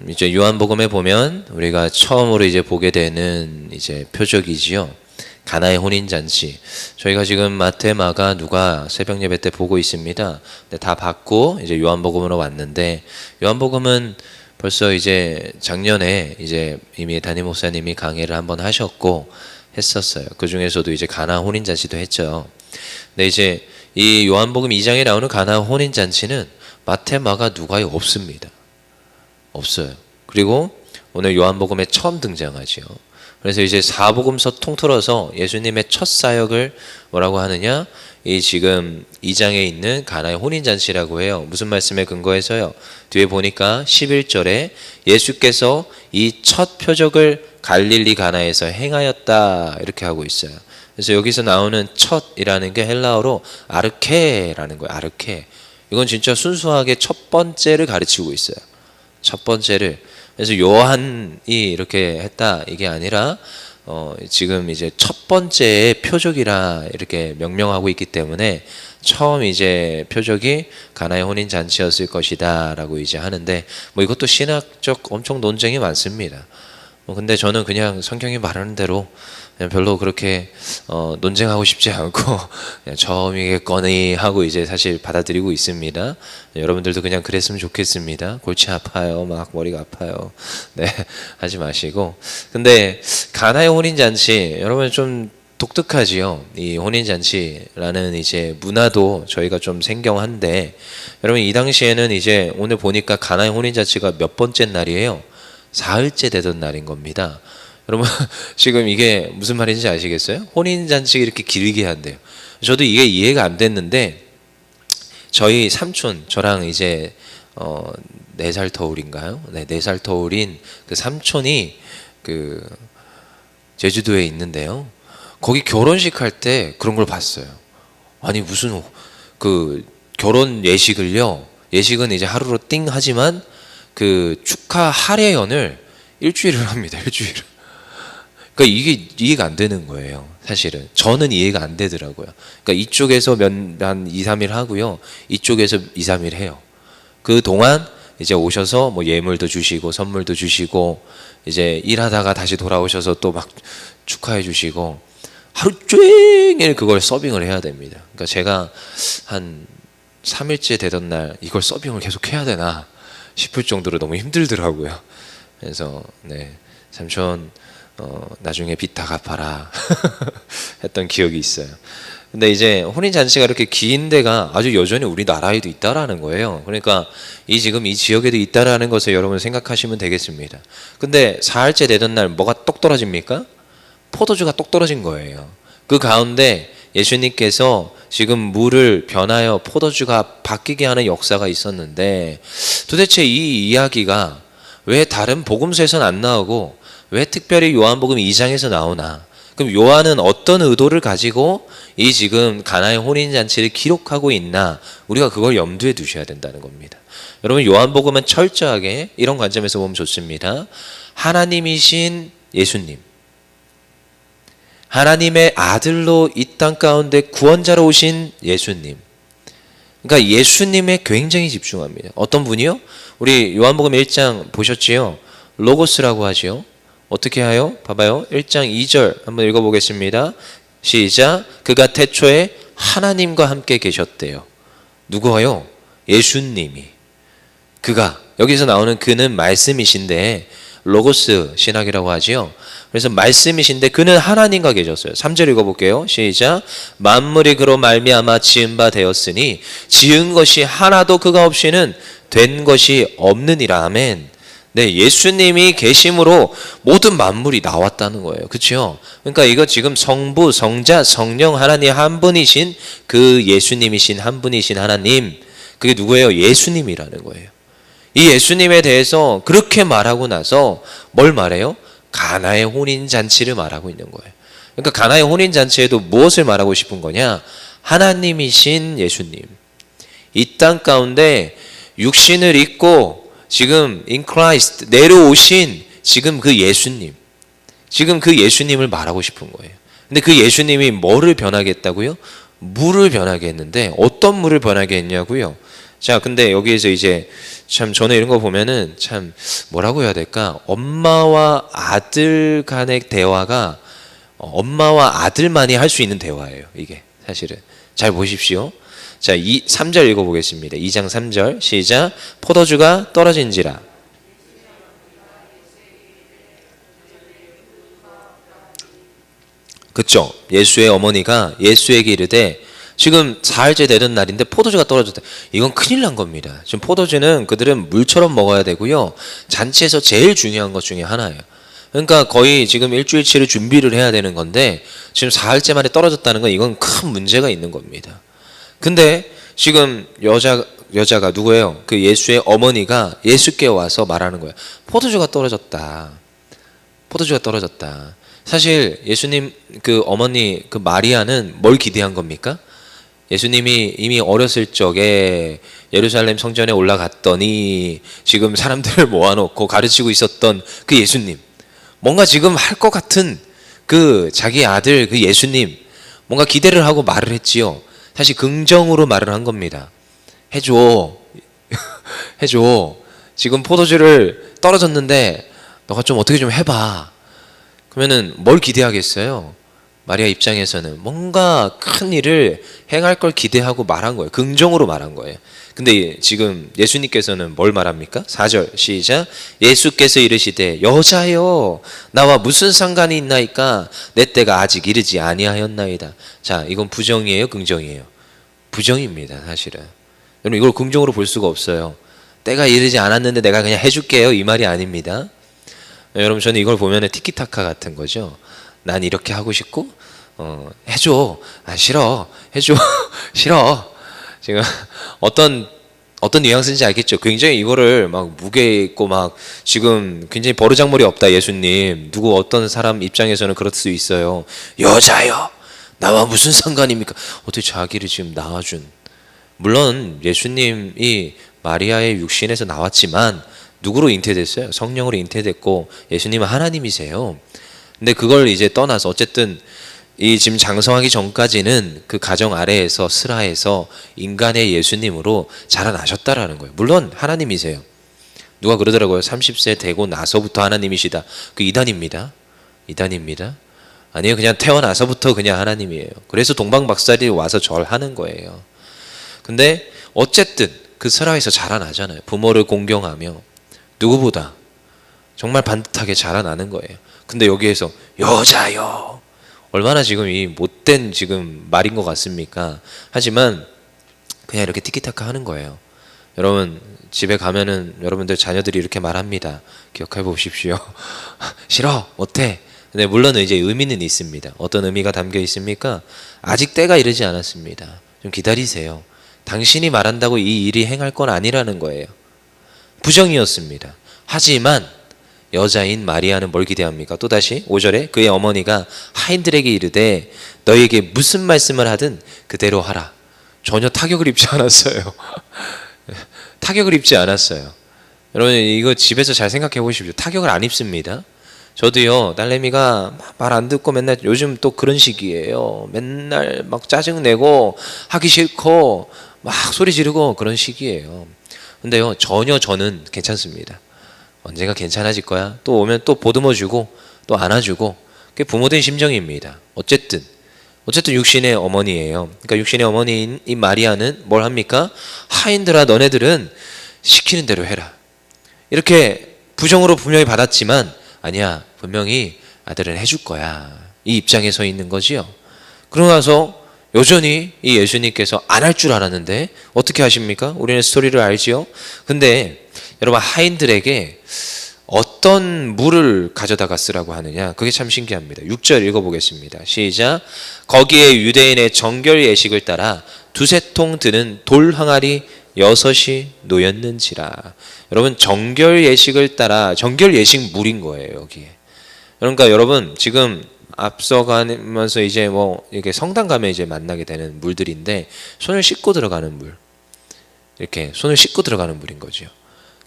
이제 요한복음에 보면 우리가 처음으로 이제 보게 되는 이제 표적이지요. 가나의 혼인잔치. 저희가 지금 마태, 마가, 누가 새벽 예배 때 보고 있습니다. 근데 다 받고 이제 요한복음으로 왔는데, 요한복음은 벌써 이제 작년에 이제 이미 담임 목사님이 강의를 한번 하셨고 했었어요. 그 중에서도 이제 가나 혼인잔치도 했죠. 근데 이제 이 요한복음 2장에 나오는 가나 혼인잔치는 마태, 마가, 누가에 없습니다. 없어요. 그리고 오늘 요한복음에 처음 등장하죠. 그래서 이제 사복음서 통틀어서 예수님의 첫 사역을 뭐라고 하느냐? 이 지금 2장에 있는 가나의 혼인잔치라고 해요. 무슨 말씀에 근거해서요? 뒤에 보니까 11절에 예수께서 이 첫 표적을 갈릴리 가나에서 행하였다 이렇게 하고 있어요. 그래서 여기서 나오는 첫이라는 게 헬라어로 아르케라는 거예요. 아르케. 이건 진짜 순수하게 첫 번째를 가르치고 있어요. 첫 번째를. 그래서 요한이 이렇게 했다 이게 아니라 지금 이제 첫 번째의 표적이라 이렇게 명명하고 있기 때문에 처음 이제 표적이 가나의 혼인 잔치였을 것이다라고 이제 하는데, 뭐 이것도 신학적 엄청 논쟁이 많습니다. 근데 저는 그냥 성경이 말하는 대로 그냥 별로 그렇게 논쟁하고 싶지 않고 그냥 처음이겠거니 하고 이제 사실 받아들이고 있습니다. 여러분들도 그냥 그랬으면 좋겠습니다. 골치 아파요, 막 머리가 아파요. 네, 하지 마시고. 근데 가나의 혼인잔치, 여러분 좀 독특하지요. 이 혼인잔치라는 이제 문화도 저희가 좀 생경한데, 여러분 이 당시에는 이제 오늘 보니까 가나의 혼인잔치가 몇 번째 날이에요? 사흘째 되던 날인 겁니다. 여러분 지금 이게 무슨 말인지 아시겠어요? 혼인잔치가 이렇게 길게 한대요. 저도 이게 이해가 안 됐는데, 저희 삼촌, 저랑 이제 4살 터울인가요? 네, 4살 터울인 그 삼촌이 그 제주도에 있는데요. 거기 결혼식 할 때 그런 걸 봤어요. 아니 무슨 그 결혼 예식을요, 예식은 이제 하루로 띵 하지만 그 축하 할애연을 일주일을 합니다. 일주일을. 그러니까 이게 이해가 안 되는 거예요. 사실은 저는 이해가 안 되더라고요. 그러니까 이쪽에서 한 2, 3일 하고요, 이쪽에서 2, 3일 해요. 그 동안 이제 오셔서 뭐 예물도 주시고 선물도 주시고 이제 일하다가 다시 돌아오셔서 또 막 축하해 주시고 하루 종일 그걸 서빙을 해야 됩니다. 그러니까 제가 한 3일째 되던 날 이걸 서빙을 계속 해야 되나 싶을 정도로 너무 힘들더라고요. 그래서 네, 삼촌 나중에 빚 다 갚아라 했던 기억이 있어요. 근데 이제 혼인잔치가 이렇게 긴 데가 아주 여전히 우리나라에도 있다라는 거예요. 그러니까 지금 이 지역에도 있다라는 것을 여러분 생각하시면 되겠습니다. 근데 사흘째 되던 날 뭐가 똑 떨어집니까? 포도주가 똑 떨어진 거예요. 그 가운데 예수님께서 지금 물을 변하여 포도주가 바뀌게 하는 역사가 있었는데, 도대체 이 이야기가 왜 다른 복음서에서는 안 나오고 왜 특별히 요한복음 2장에서 나오나? 그럼 요한은 어떤 의도를 가지고 이 지금 가나의 혼인잔치를 기록하고 있나? 우리가 그걸 염두에 두셔야 된다는 겁니다. 여러분 요한복음은 철저하게 이런 관점에서 보면 좋습니다. 하나님이신 예수님, 하나님의 아들로 이 땅 가운데 구원자로 오신 예수님, 그러니까 예수님에 굉장히 집중합니다. 어떤 분이요? 우리 요한복음 1장 보셨지요? 로고스라고 하지요. 어떻게 하요? 봐봐요. 1장 2절 한번 읽어보겠습니다. 시작. 그가 태초에 하나님과 함께 계셨대요. 누구요? 예수님이. 그가, 여기서 나오는 그는 말씀이신데 로고스 신학이라고 하지요. 그래서 말씀이신데 그는 하나님과 계셨어요. 3절 읽어볼게요. 시작. 만물이 그로 말미암아 지은 바 되었으니 지은 것이 하나도 그가 없이는 된 것이 없느니라. 아멘. 네, 예수님이 계심으로 모든 만물이 나왔다는 거예요. 그렇죠? 그러니까 이거 지금 성부, 성자, 성령 하나님 한 분이신 그 예수님이신 한 분이신 하나님, 그게 누구예요? 예수님이라는 거예요. 이 예수님에 대해서 그렇게 말하고 나서 뭘 말해요? 가나의 혼인잔치를 말하고 있는 거예요. 그러니까 가나의 혼인잔치에도 무엇을 말하고 싶은 거냐? 하나님이신 예수님, 이 땅 가운데 육신을 입고 지금 in Christ 내려오신 지금 그 예수님, 지금 그 예수님을 말하고 싶은 거예요. 근데 그 예수님이 뭐를 변하게 했다고요? 물을 변하게 했는데 어떤 물을 변하게 했냐고요? 자, 근데 여기에서 이제 참 저는 이런 거 보면은 참 뭐라고 해야 될까? 엄마와 아들 간의 대화가 엄마와 아들만이 할 수 있는 대화예요. 이게 사실은. 잘 보십시오. 자, 3절 읽어보겠습니다. 2장 3절 시작. 포도주가 떨어진지라. 그쵸? 예수의 어머니가 예수에게 이르되 지금 사흘째 되던 날인데 포도주가 떨어졌다. 이건 큰일 난 겁니다. 지금 포도주는 그들은 물처럼 먹어야 되고요. 잔치에서 제일 중요한 것 중에 하나예요. 그러니까 거의 지금 일주일치를 준비를 해야 되는 건데 지금 사흘째 만에 떨어졌다는 건 이건 큰 문제가 있는 겁니다. 근데 지금 여자가 누구예요? 그 예수의 어머니가 예수께 와서 말하는 거예요. 포도주가 떨어졌다. 포도주가 떨어졌다. 사실 예수님 그 어머니 그 마리아는 뭘 기대한 겁니까? 예수님이 이미 어렸을 적에 예루살렘 성전에 올라갔더니 지금 사람들을 모아놓고 가르치고 있었던 그 예수님, 뭔가 지금 할 것 같은 그 자기 아들 그 예수님, 뭔가 기대를 하고 말을 했지요. 사실 긍정으로 말을 한 겁니다. 해줘. 해줘. 지금 포도주를 떨어졌는데 너가 좀 어떻게 좀 해봐. 그러면은 뭘 기대하겠어요? 마리아 입장에서는 뭔가 큰 일을 행할 걸 기대하고 말한 거예요. 긍정으로 말한 거예요. 근데 지금 예수님께서는 뭘 말합니까? 4절 시작. 예수께서 이르시되 여자여 나와 무슨 상관이 있나이까 내 때가 아직 이르지 아니하였나이다. 자, 이건 부정이에요, 긍정이에요? 부정입니다. 사실은. 여러분 이걸 긍정으로 볼 수가 없어요. 때가 이르지 않았는데 내가 그냥 해줄게요, 이 말이 아닙니다. 여러분 저는 이걸 보면 티키타카 같은 거죠. 난 이렇게 하고 싶고 해줘. 아 싫어. 해줘. 싫어. 지금 어떤 뉘앙스인지 알겠죠? 굉장히 이거를 막 무게 있고 막 지금 굉장히 버르장머리 없다 예수님. 누구 어떤 사람 입장에서는 그럴 수 있어요. 여자요. 나와 무슨 상관입니까? 어떻게 자기를 지금 낳아준. 물론 예수님이 마리아의 육신에서 나왔지만 누구로 잉태됐어요? 성령으로 잉태됐고 예수님은 하나님이세요. 근데 그걸 이제 떠나서 어쨌든 이 지금 장성하기 전까지는 그 가정 아래에서 스라에서 인간의 예수님으로 자라나셨다라는 거예요. 물론 하나님이세요. 누가 그러더라고요. 30세 되고 나서부터 하나님이시다. 그 이단입니다. 이단입니다. 아니요, 그냥 태어나서부터 그냥 하나님이에요. 그래서 동방박사들이 와서 절하는 거예요. 근데 어쨌든 그 스라에서 자라나잖아요. 부모를 공경하며 누구보다 정말 반듯하게 자라나는 거예요. 근데 여기에서 여자요. 얼마나 지금 이 못된 지금 말인 것 같습니까? 하지만 그냥 이렇게 티키타카 하는 거예요. 여러분 집에 가면은 여러분들 자녀들이 이렇게 말합니다. 기억해 보십시오. 싫어, 못해. 근데 물론 이제 의미는 있습니다. 어떤 의미가 담겨 있습니까? 아직 때가 이르지 않았습니다. 좀 기다리세요. 당신이 말한다고 이 일이 행할 건 아니라는 거예요. 부정이었습니다. 하지만 여자인 마리아는 뭘 기대합니까? 또다시 5절에 그의 어머니가 하인들에게 이르되 너에게 무슨 말씀을 하든 그대로 하라. 전혀 타격을 입지 않았어요. 타격을 입지 않았어요. 여러분 이거 집에서 잘 생각해 보십시오. 타격을 안 입습니다. 저도요, 딸내미가 말 안 듣고 맨날 요즘 또 그런 시기예요. 맨날 막 짜증내고 하기 싫고 막 소리 지르고 그런 시기예요. 근데요, 전혀 저는 괜찮습니다. 언젠가 괜찮아질 거야. 또 오면 또 보듬어주고 또 안아주고 그게 부모된 심정입니다. 어쨌든 육신의 어머니예요. 그러니까 육신의 어머니인 이 마리아는 뭘 합니까? 하인들아 너네들은 시키는 대로 해라. 이렇게 부정으로 분명히 받았지만 아니야, 분명히 아들은 해줄 거야. 이 입장에 서 있는 거지요. 그러고 나서 여전히 이 예수님께서 안 할 줄 알았는데 어떻게 하십니까? 우리는 스토리를 알지요. 근데 여러분 하인들에게 어떤 물을 가져다가 쓰라고 하느냐, 그게 참 신기합니다. 6절 읽어보겠습니다. 시작. 거기에 유대인의 정결 예식을 따라 두세 통 드는 돌 항아리 6이 놓였는지라. 여러분 정결 예식을 따라, 정결 예식 물인 거예요 여기에. 그러니까 여러분 지금 앞서가면서 이제 뭐 이렇게 성당 가면 이제 만나게 되는 물들인데 손을 씻고 들어가는 물, 이렇게 손을 씻고 들어가는 물인 거죠.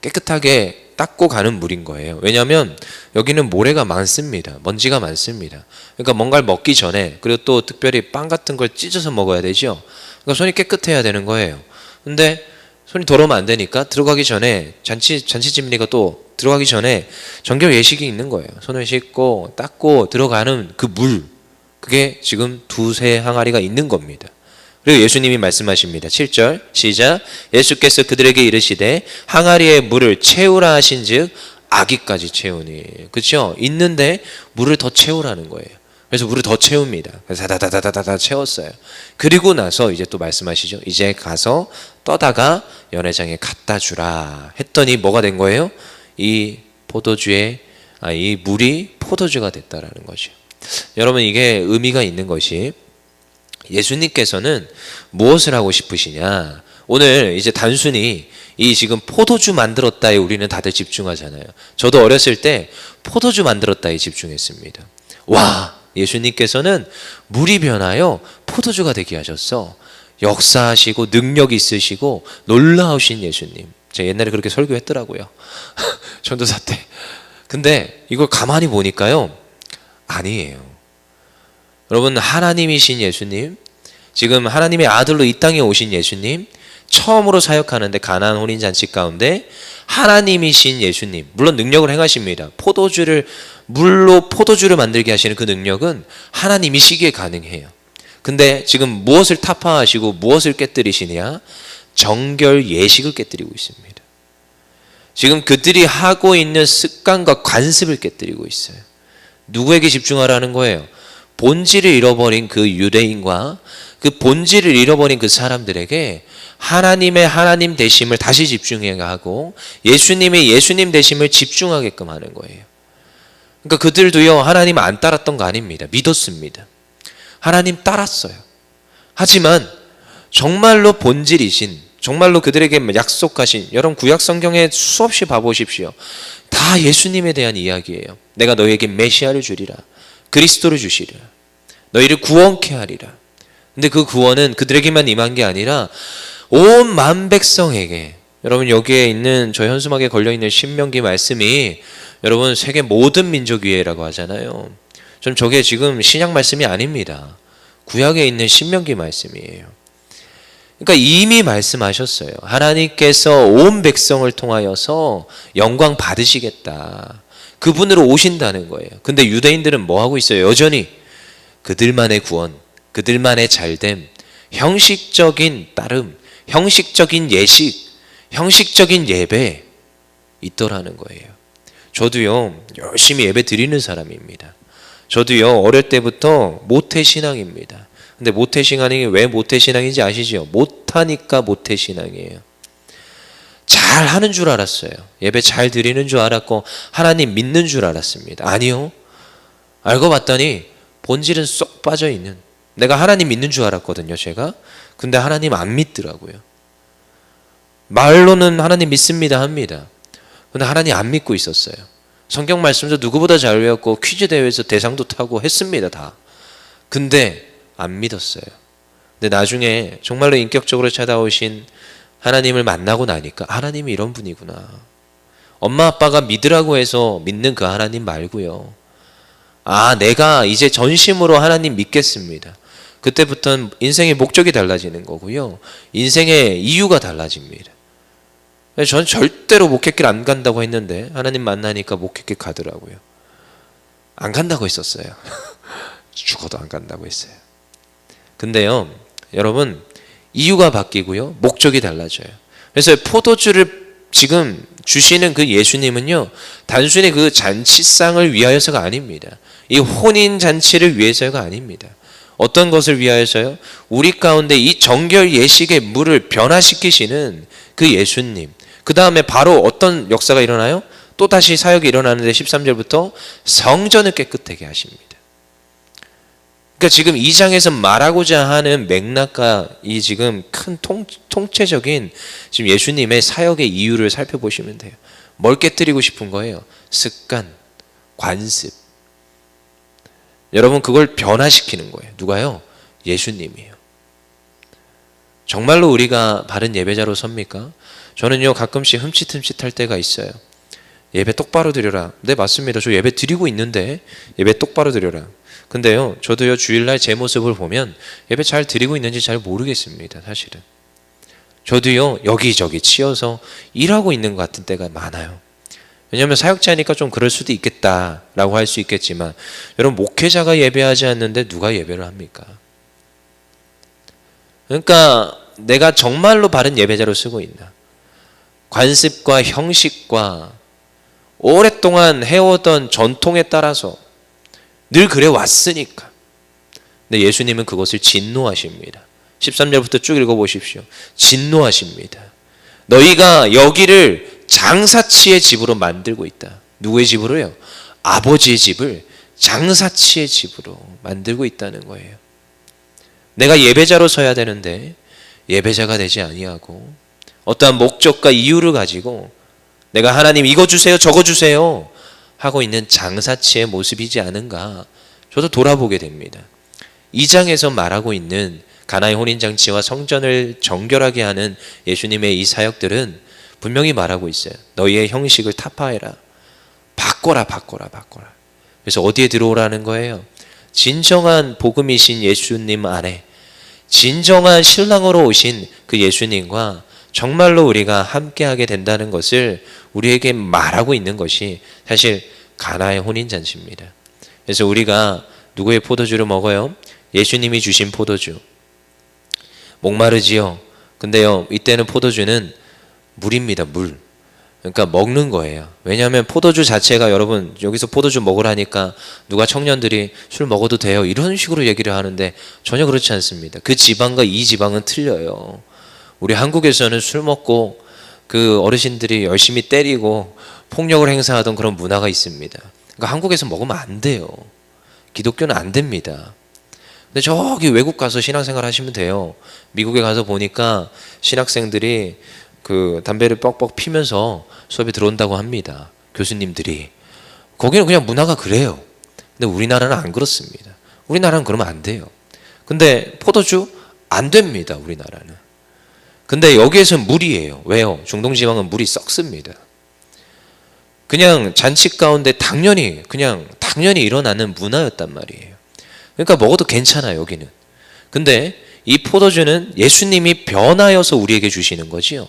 깨끗하게 닦고 가는 물인 거예요. 왜냐하면 여기는 모래가 많습니다. 먼지가 많습니다. 그러니까 뭔가를 먹기 전에, 그리고 또 특별히 빵 같은 걸 찢어서 먹어야 되죠. 그러니까 손이 깨끗해야 되는 거예요. 근데 손이 더러우면 안 되니까 들어가기 전에 잔치집리가 또 들어가기 전에 정결 예식이 있는 거예요. 손을 씻고 닦고 들어가는 그 물, 그게 지금 두세 항아리가 있는 겁니다. 그리고 예수님이 말씀하십니다. 7절 시작. 예수께서 그들에게 이르시되 항아리에 물을 채우라 하신즉 아기까지 채우니. 그렇죠? 있는데 물을 더 채우라는 거예요. 그래서 물을 더 채웁니다. 그래서 다다다다다 채웠어요. 그리고 나서 이제 또 말씀하시죠. 이제 가서 떠다가 연회장에 갖다 주라 했더니 뭐가 된 거예요? 이 물이 포도주가 됐다라는 거죠. 여러분, 이게 의미가 있는 것이, 예수님께서는 무엇을 하고 싶으시냐? 오늘 이제 단순히 이 지금 포도주 만들었다에 우리는 다들 집중하잖아요. 저도 어렸을 때 포도주 만들었다에 집중했습니다. 와, 예수님께서는 물이 변하여 포도주가 되게 하셨어. 역사하시고 능력 있으시고 놀라우신 예수님. 제가 옛날에 그렇게 설교했더라고요. 전도사 때. 근데 이걸 가만히 보니까요, 아니에요. 여러분, 하나님이신 예수님, 지금 하나님의 아들로 이 땅에 오신 예수님, 처음으로 사역하는데 가나안 혼인잔치 가운데 하나님이신 예수님, 물론 능력을 행하십니다. 물로 포도주를 만들게 하시는 그 능력은 하나님이시기에 가능해요. 근데 지금 무엇을 타파하시고 무엇을 깨뜨리시냐? 정결 예식을 깨뜨리고 있습니다. 지금 그들이 하고 있는 습관과 관습을 깨뜨리고 있어요. 누구에게 집중하라는 거예요? 본질을 잃어버린 그 유대인과 그 본질을 잃어버린 그 사람들에게 하나님의 하나님 되심을 다시 집중해야 하고 예수님의 예수님 되심을 집중하게끔 하는 거예요. 그러니까 그들도요, 하나님 안 따랐던 거 아닙니다. 믿었습니다. 하나님 따랐어요. 하지만 정말로 본질이신, 정말로 그들에게 약속하신, 여러분 구약 성경에 수없이 봐보십시오. 다 예수님에 대한 이야기예요. 내가 너희에게 메시아를 주리라, 그리스도를 주시리라, 너희를 구원케 하리라. 근데 그 구원은 그들에게만 임한 게 아니라 온 만백성에게. 여러분, 여기에 있는 저 현수막에 걸려있는 신명기 말씀이 여러분 세계 모든 민족 위에라고 하잖아요. 좀 저게 지금 신약 말씀이 아닙니다. 구약에 있는 신명기 말씀이에요. 그러니까 이미 말씀하셨어요. 하나님께서 온 백성을 통하여서 영광 받으시겠다, 그분으로 오신다는 거예요. 근데 유대인들은 뭐 하고 있어요? 여전히 그들만의 구원, 그들만의 잘됨, 형식적인 따름, 형식적인 예식, 형식적인 예배 있더라는 거예요. 저도요, 열심히 예배 드리는 사람입니다. 저도요, 어릴 때부터 모태신앙입니다. 근데 모태신앙이 왜 모태신앙인지 아시죠? 못하니까 모태신앙이에요. 잘 하는 줄 알았어요. 예배 잘 드리는 줄 알았고 하나님 믿는 줄 알았습니다. 아니요, 알고 봤더니 본질은 쏙 빠져있는, 내가 하나님 믿는 줄 알았거든요, 제가. 근데 하나님 안 믿더라고요. 말로는 하나님 믿습니다 합니다. 근데 하나님 안 믿고 있었어요. 성경 말씀도 누구보다 잘 외웠고 퀴즈 대회에서 대상도 타고 했습니다, 다. 근데 안 믿었어요. 근데 나중에 정말로 인격적으로 찾아오신 하나님을 만나고 나니까 하나님이 이런 분이구나. 엄마 아빠가 믿으라고 해서 믿는 그 하나님 말고요. 아, 내가 이제 전심으로 하나님 믿겠습니다. 그때부터는 인생의 목적이 달라지는 거고요. 인생의 이유가 달라집니다. 전 절대로 목회길 안 간다고 했는데 하나님 만나니까 목회길 가더라고요. 안 간다고 했었어요. 죽어도 안 간다고 했어요. 근데요, 여러분, 이유가 바뀌고요, 목적이 달라져요. 그래서 포도주를 지금 주시는 그 예수님은요, 단순히 그 잔치상을 위하여서가 아닙니다. 이 혼인 잔치를 위해서가 아닙니다. 어떤 것을 위하여서요? 우리 가운데 이 정결 예식의 물을 변화시키시는 그 예수님. 그 다음에 바로 어떤 역사가 일어나요? 또다시 사역이 일어나는데 13절부터 성전을 깨끗하게 하십니다. 그러니까 지금 이 장에서 말하고자 하는 맥락과 이 지금 큰 통체적인 지금 예수님의 사역의 이유를 살펴보시면 돼요. 뭘 깨뜨리고 싶은 거예요? 습관, 관습. 여러분, 그걸 변화시키는 거예요. 누가요? 예수님이에요. 정말로 우리가 바른 예배자로 섭니까? 저는요, 가끔씩 흠칫흠칫할 때가 있어요. 예배 똑바로 드려라. 네, 맞습니다. 저 예배 드리고 있는데 예배 똑바로 드려라. 근데요, 저도요, 주일날 제 모습을 보면 예배 잘 드리고 있는지 잘 모르겠습니다, 사실은. 저도요, 여기저기 치여서 일하고 있는 것 같은 때가 많아요. 왜냐하면 사역자니까 좀 그럴 수도 있겠다라고 할 수 있겠지만, 여러분, 목회자가 예배하지 않는데 누가 예배를 합니까? 그러니까 내가 정말로 바른 예배자로 쓰고 있나? 관습과 형식과 오랫동안 해오던 전통에 따라서 늘 그래 왔으니까. 근데 예수님은 그것을 진노하십니다. 13절부터 쭉 읽어보십시오. 진노하십니다. 너희가 여기를 장사치의 집으로 만들고 있다. 누구의 집으로요? 아버지의 집을 장사치의 집으로 만들고 있다는 거예요. 내가 예배자로 서야 되는데 예배자가 되지 아니하고 어떠한 목적과 이유를 가지고 내가 하나님 이거 주세요 저거 주세요 하고 있는 장사치의 모습이지 않은가, 저도 돌아보게 됩니다. 2장에서 말하고 있는 가나의 혼인잔치와 성전을 정결하게 하는 예수님의 이 사역들은 분명히 말하고 있어요. 너희의 형식을 타파해라. 바꿔라. 그래서 어디에 들어오라는 거예요? 진정한 복음이신 예수님 안에, 진정한 신랑으로 오신 그 예수님과 정말로 우리가 함께하게 된다는 것을 우리에게 말하고 있는 것이 사실 가나의 혼인잔치입니다. 그래서 우리가 누구의 포도주를 먹어요? 예수님이 주신 포도주. 목마르지요. 근데요, 이때는 포도주는 물입니다. 물. 그러니까 먹는 거예요. 왜냐하면 포도주 자체가, 여러분 여기서 포도주 먹으라니까 누가 청년들이 술 먹어도 돼요 이런 식으로 얘기를 하는데 전혀 그렇지 않습니다. 그 지방과 이 지방은 틀려요. 우리 한국에서는 술 먹고 그 어르신들이 열심히 때리고 폭력을 행사하던 그런 문화가 있습니다. 그러니까 한국에서 먹으면 안 돼요. 기독교는 안 됩니다. 근데 저기 외국 가서 신앙생활 하시면 돼요. 미국에 가서 보니까 신학생들이 그 담배를 뻑뻑 피면서 수업에 들어온다고 합니다. 교수님들이. 거기는 그냥 문화가 그래요. 근데 우리나라는 안 그렇습니다. 우리나라는 그러면 안 돼요. 근데 포도주 안 됩니다. 우리나라는. 근데 여기에서는 물이에요. 왜요? 중동지방은 물이 썩습니다. 그냥 잔치 가운데 당연히 일어나는 문화였단 말이에요. 그러니까 먹어도 괜찮아요. 여기는. 근데 이 포도주는 예수님이 변하여서 우리에게 주시는 거지요.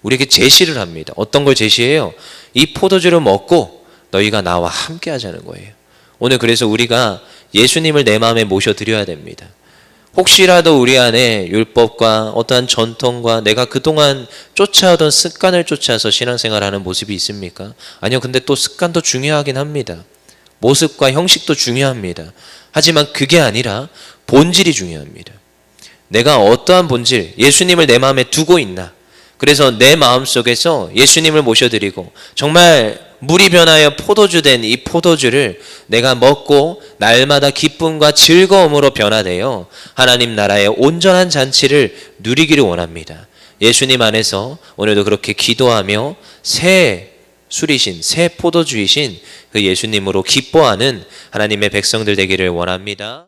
우리에게 제시를 합니다. 어떤 걸 제시해요? 이 포도주를 먹고 너희가 나와 함께 하자는 거예요. 오늘 그래서 우리가 예수님을 내 마음에 모셔드려야 됩니다. 혹시라도 우리 안에 율법과 어떠한 전통과 내가 그동안 쫓아오던 습관을 쫓아서 신앙생활하는 모습이 있습니까? 아니요. 근데 또 습관도 중요하긴 합니다. 모습과 형식도 중요합니다. 하지만 그게 아니라 본질이 중요합니다. 내가 어떠한 본질, 예수님을 내 마음에 두고 있나? 그래서 내 마음속에서 예수님을 모셔드리고 정말 물이 변하여 포도주 된 이 포도주를 내가 먹고 날마다 기쁨과 즐거움으로 변화되어 하나님 나라의 온전한 잔치를 누리기를 원합니다. 예수님 안에서 오늘도 그렇게 기도하며 새 술이신, 새 포도주이신 그 예수님으로 기뻐하는 하나님의 백성들 되기를 원합니다.